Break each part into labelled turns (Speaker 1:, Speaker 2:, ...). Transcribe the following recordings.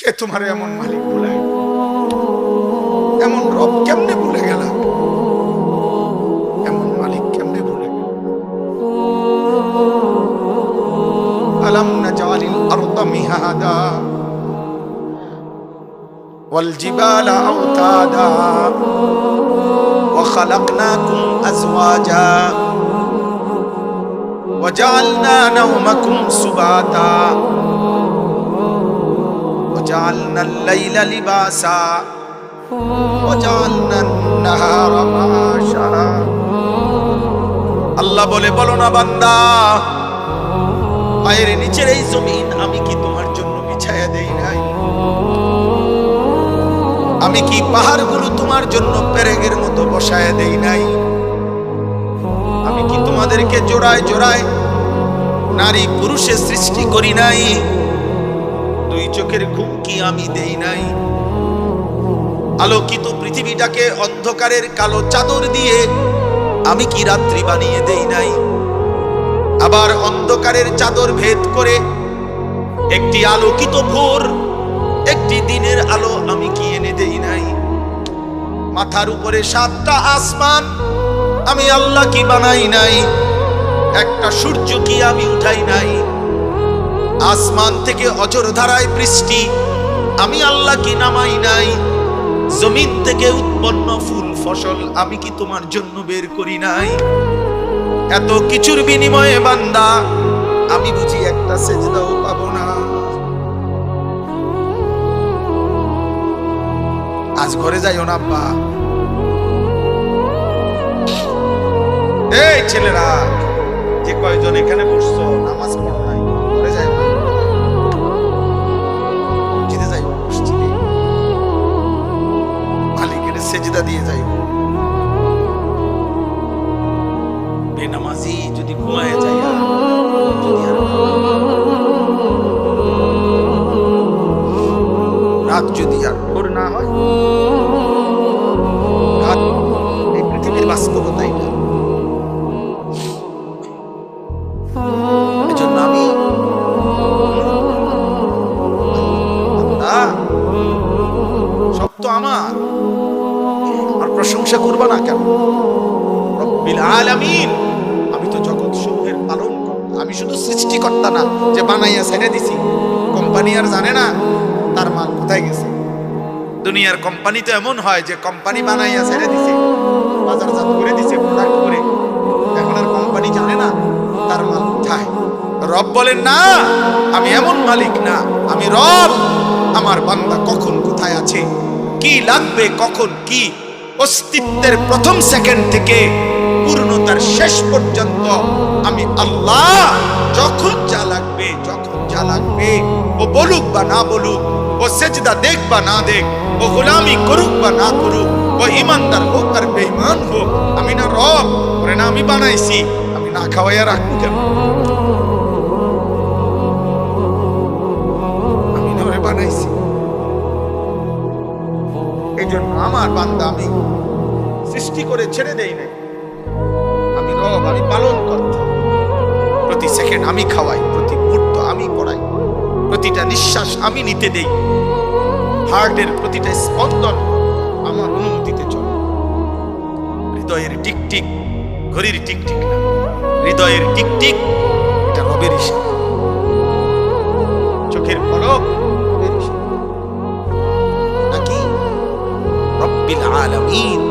Speaker 1: কে তোমার এমন মালিক ভুলে গেল? এমন রব কেমনে ভুলে গেল? এমন মালিক কেমনে ভুলে গেল? আলাম নাজালিল আরদা মিহাদা ওয়াল জিবালা আওতাদা ওয়া খালাকনাকুম আজওয়াজা ওয়া জাআলনা নাওমাকুম সুবাতা ওয়া জাআলনাল লাইলা লিবাসা ওয়া জাআলনান নাহারা মাশা। আল্লাহ বলে, বলো না বান্দা, পায়ের নিচের এই জমিন আমি কি তোমার জন্য বিছায়া দেই নাই? আমি কি পাহাড়গুলো তোমার জন্য পেরেকের মতো বসায়া দেই নাই? আমি কি তোমাদেরকে জোড়ায় জোড়ায় নারী পুরুষে সৃষ্টি করি নাই? দুই চোখের ঘুম কি আমি দেই নাই? আলোকিত পৃথিবীটাকে অন্ধকারের কালো চাদর দিয়ে আমি কি রাত্রি বানিয়ে দেই নাই? আবার অন্ধকারের চাদর ভেদ করে একটি আলোকিত ভোর, একটি দিনের আলো আমি কি এনে দেই নাই? মাথার উপরে 7টা আসমান আমি আল্লাহ কি বানাই নাই? একটা সূর্য কি আমি উঠাই নাই? আসমান থেকে অঝোর ধারায় বৃষ্টি আমি আল্লাহ কি নামাই নাই? জমিন থেকে উৎপন্ন ফুল ফসল আমি কি তোমার জন্য বের করি নাই? এত কিছুর বিনিময়ে বান্দা আমি বুঝি একটা সেজদাও পাবো না? আজ ঘরে যাইও না আব্বা। এই ছেলেরা যে কয়জন এখানে বসছো, নামাজ পড়ো নাই, ঘরে যাইও না, মসজিদে যাইও, মসজিদে মালিকের সেজদা দিয়ে যাইও। বেনামাজি যদি ঘুমায় যায়, রাত যদি আর ভোর না হয়, এই পৃথিবীর বাস্তবতা এটা। এজন্য আমি সব তো আমার প্রশংসা করবা না কেন? রব্বিল আলামিন, আমি তো জগৎ সমূহের পালন কর্তা। আমি শুধু সৃষ্টিকর্তা না যে বানাইয়া ছেড়ে দিছি। কোম্পানি আর জানে না তার মাল কোথায় গেছে। দুনিয়ার কোম্পানি তো এমন হয় যে কোম্পানি বানাইয়া ছেড়ে দিছে, বাজারজাত করে দিছে, প্রোডাক্ট করে, এখন আর কোম্পানি জানে না তার মাল কোথায়। রব বলেন না, আমি এমন মালিক না, আমি রব। আমার বান্দা কখন কোথায় আছে, কি লাগবে, কখন কি, অস্তিত্বের প্রথম সেকেন্ড থেকে পূর্ণতার শেষ পর্যন্ত আমি আল্লাহ। যখন যা লাগবে, যখন যা লাগবে, ও বলুক বা না বলুক, ও সেজদা দেখ বা না দেখ, ও গোলামি করুক বা না করুক, ও ইমানদার হোক আর বেঈমান হোক, আমি না রব? ওরে না আমি বানাইছি, আমি না খাওয়াইয়া রাখবো কেন? আমি না ওরে বানাইছি। এই জন্য আমার বান্দা আমি সৃষ্টি করে ছেড়ে দেই নাই। আমি রব, আমি পালন করতে। প্রতি সেকেন্ড আমি খাওয়াই, প্রতি মুহূর্ত আমি পড়াই, প্রতিটা নিঃশ্বাস আমি নিতে দেই, হার্টের প্রতিটা স্পন্দন আমার অনুমতিতে চলে। হৃদয়ের টিকটিক ঘড়ির টিকটিক না, হৃদয়ের টিকটিক এটা রবের ইশারা। চোখের পলক রবের ইশারা নাকি? রব্বিল আলামিন,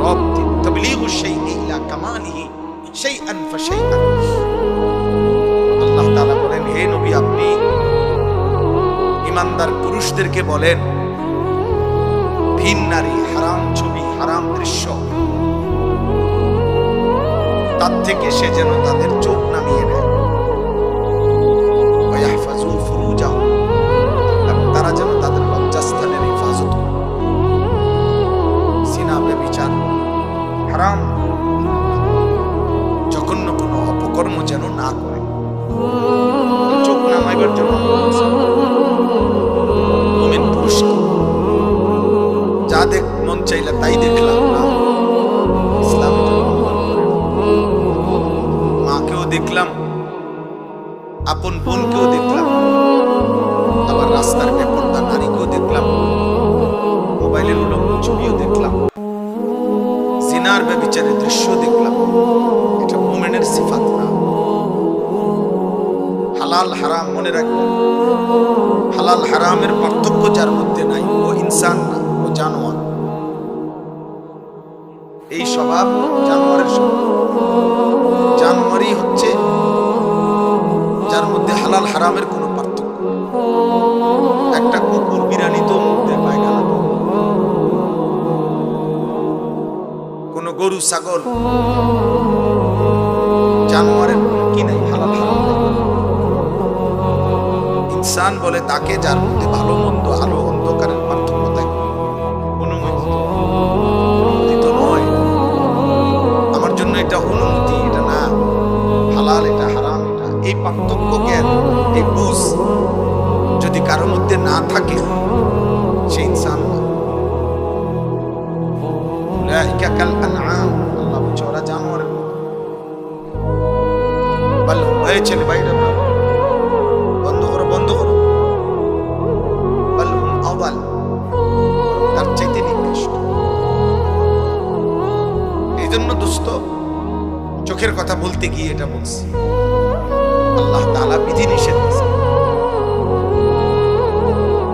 Speaker 1: রব তাবলীগুশ শাইই ইলা কামালিহি শাইআন ফাশাইআন। আল্লাহ তাআলা বলেন, হে নবী, আপনি ইমানদার পুরুষদেরকে বলেন, ভিন নারী, হারাম ছবি, হারাম দৃশ্য, তার থেকে সে যেন তাদের চোখ নামিয়ে নেয়। ওয়াহফাজু ফুরুজাহুম, এবং তারা যেন তাদের লজ্জাস্থানের হেফাজত করে। সিনা, ব্যভিচার, হারাম জঘন্য কোনো অপকর্ম যেন না করে। চোখ নামাইবার জন্য মুমিন পুরুষ যা দেখ মন চাইলা তাই দেখলাম না, ইসলাম মাকেও দেখ হালাল হারাম মনে রাখবেন, হালাল হারামের পার্থক্য যার মধ্যে নাই ও ইনসান না, ও জানোয়ার। এই স্বভাব জানোয়ারের স্বভাব। জানোয়ারই হচ্ছে যার মধ্যে হালাল হারামের কোনো পার্থক্য। একটা কুকুর বিরানি তো মধ্যে পায়খানা, কোন গরু ছাগল জানোয়ারের কি নাই, হালাল হারাম নাই। ইনসান বলে তাকে যার মধ্যে ভালো মন্দ আলো অন্ধকারের পার্থক্য থাকবে। অনুমোদিত নয়, আমার জন্য এটা অনুমতি, এটা না হালাল, এটা হারাম, এটা এই পার্থক্য জ্ঞান, এই বুঝ যদি কারোর মধ্যে না থাকে সে ইনসান না। উলাইকা কাল আনআম, আল্লাহ বলছে ওরা জানোয়ারের মতো। বল এই ছেলে বাইরে বন্ধ করো, বন্ধ করো। বল হুম আদাল, তার চাইতে নিকৃষ্ট। এই জন্য দোস্ত চোখের কথা বলতে গিয়ে এটা বলছি, আল্লাহ তাআলা বিধি নিষেধ করেছেন,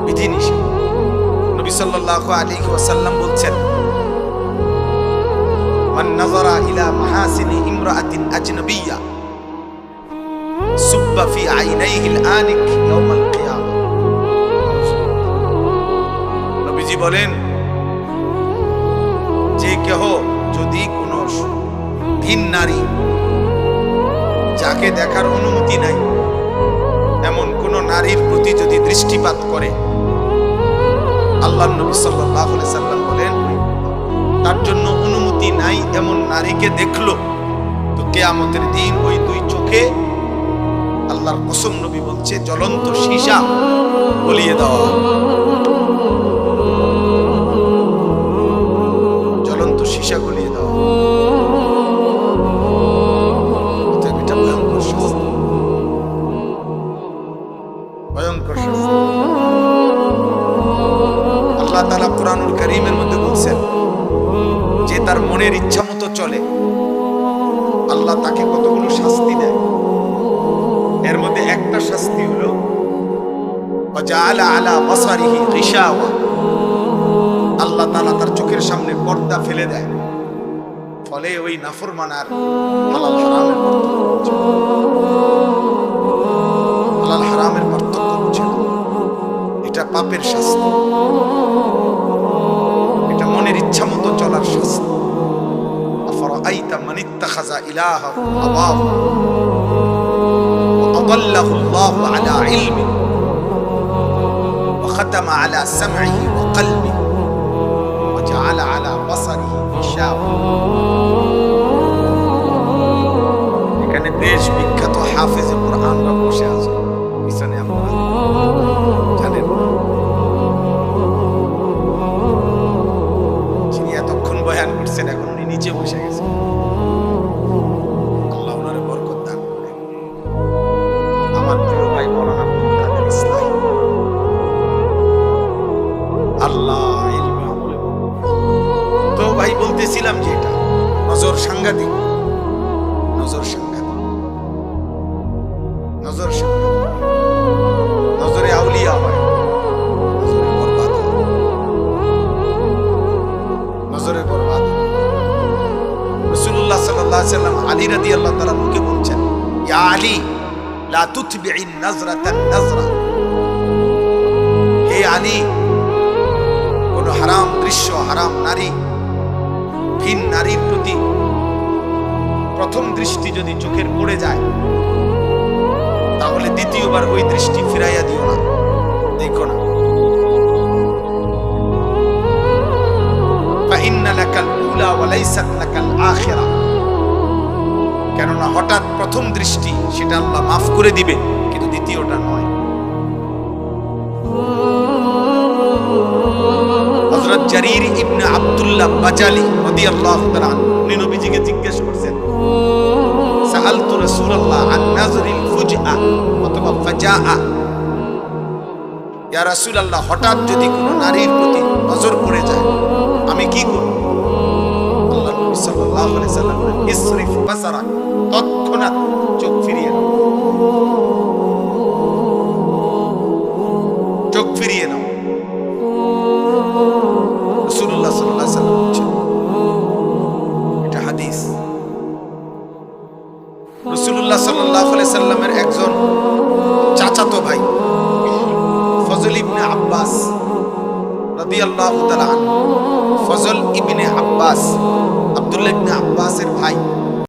Speaker 1: বিধি নিষেধ। নবী সাল্লাল্লাহু আলাইহি ওয়াসাল্লাম বলছেন, মান নাযারা ইলা মাহাসিনি ইমরাআতিন আজনাবিয়্যা সুব্বা ফি আইনাইহিল আনিক ইয়াউমাল কিয়ামা। নবীজি বলেন, যে কেহ যদি কোনো ভিন নারী যাকে দেখার অনুমতি নাই এমন কোন নারীর প্রতি যদি দৃষ্টিপাত করে, আল্লাহর নবী সাল্লাল্লাহু আলাইহি সাল্লাম বলেন তার জন্য অনুমতি নাই এমন নারীকে দেখলো তো কিয়ামতের দিন ওই দুই চোখে আল্লাহর কসম নবী বলছে জ্বলন্ত সীসা গলিয়ে দেওয়া, জ্বলন্ত সীসা গলিয়ে দেওয়া। এটা ভয়ঙ্কর শাস্তি, ভয়ঙ্কর শাস্তি। আল্লাহ তাআলা কুরআনুল কারীমের মধ্যে বলছেন যে তার মনের ইচ্ছা মতো চলে, আল্লাহ তাকে কতগুলো শাস্তি দেয়। এর মধ্যে একটা শাস্তি হলো ওয়াজআলা আলা বাসারিহি গিশাওয়া, আল্লাহ তাআলা তার চোখের সামনে পর্দা ফেলে দেয়, ফলে ওই নাফরমানার হালাল হারামের পার্থক্য বুঝে, হালাল হারামের পার্থক্য বুঝে। এটা পাপের শাস্তি, এটা মনের ইচ্ছা মতো চলার শাস্তি। আফরাআইতা মান ইত্তাখাযা ইলাহাহু হাওয়াহু وأضله الله على علمه وختم على سمعه وقلبه وجعل على بصره غشاوة। এখানে দেশ বিখ্যাত হাফেজে কুরআনরা বসে আছে পিছনে, আপনারা জানেন যিনি এতক্ষণ বয়ান করছেন, এখন উনি নিচে বসে গেছেন। আল্লাহ ওনারে বরকত দান করে। আমার প্রিয় ভাই মাওলানা আব্দুল কাদের ইসলামী, আল্লাহ ইলমে আমলে। তো ভাই বলতেছিলাম যে এটা নজর সাংঘাতিক, নজর সাংঘাতিক, নজর সাংঘাতিক। নজরে আউলিয়া হয়, নজরে বরবাদ হয়, নজরে বরবাদ হয়। রাসূলুল্লাহ সাল্লাল্লাহু আলাইহি ওয়াসাল্লাম আলী রাদিয়াল্লাহু তাআলা মুখে বলছেন, ইয়া আলী লা তুতবি'ন নাজরাতান নাজরা, হে আলী কোন হারাম দৃশ্য, হারাম নারী, ভিন নারীর প্রতি প্রথম দৃষ্টি যদি চোখের পড়ে যায় তাহলে দ্বিতীয়বার ওই দৃষ্টি ফিরাইয়া দিও না, দেখো না। ফাইন্না লাকাল উলা ওয়া লাইসাত লাকাল আখিরা, কেননা হঠাৎ প্রথম দৃষ্টি সেটা আল্লাহ মাফ করে দিবে, কিন্তু দ্বিতীয়টা নয়। হযরত জারীর ইবনে আব্দুল্লাহ বাজালি রাদিয়াল্লাহু তাআলা উনি নবীজিকে জিজ্ঞেস করছেন, সাআলতু রাসূলুল্লাহ আন নাজরিল ফুজআ অথবা ফাজাআ, ইয়া রাসূলুল্লাহ হঠাৎ যদি কোনো নারীর প্রতি নজর পড়ে যায় আমি কি করব? আল্লাহ নবী সাল্লাল্লাহু আলাইহি ওয়াসাল্লাম বলেন, ইসরিফ বাসারাক, তৎক্ষণাৎ চোখ ফিরিয়ে নাও। চোখ ফিরিয়ে নাও। রাসূলুল্লাহ সাল্লাল্লাহু আলাইহি ওয়াসাল্লাম বলছেন, এটা হাদিস। রাসূলুল্লাহ সাল্লাল্লাহু আলাইহি সাল্লামের একজন চাচাতো ভাই ফজল ইবনে আব্বাস রাদিয়াল্লাহু তাআলা আনহু, ফজল ইবনে আব্বাস, আব্দুল্লাহ ইবনে আব্বাসের ভাই,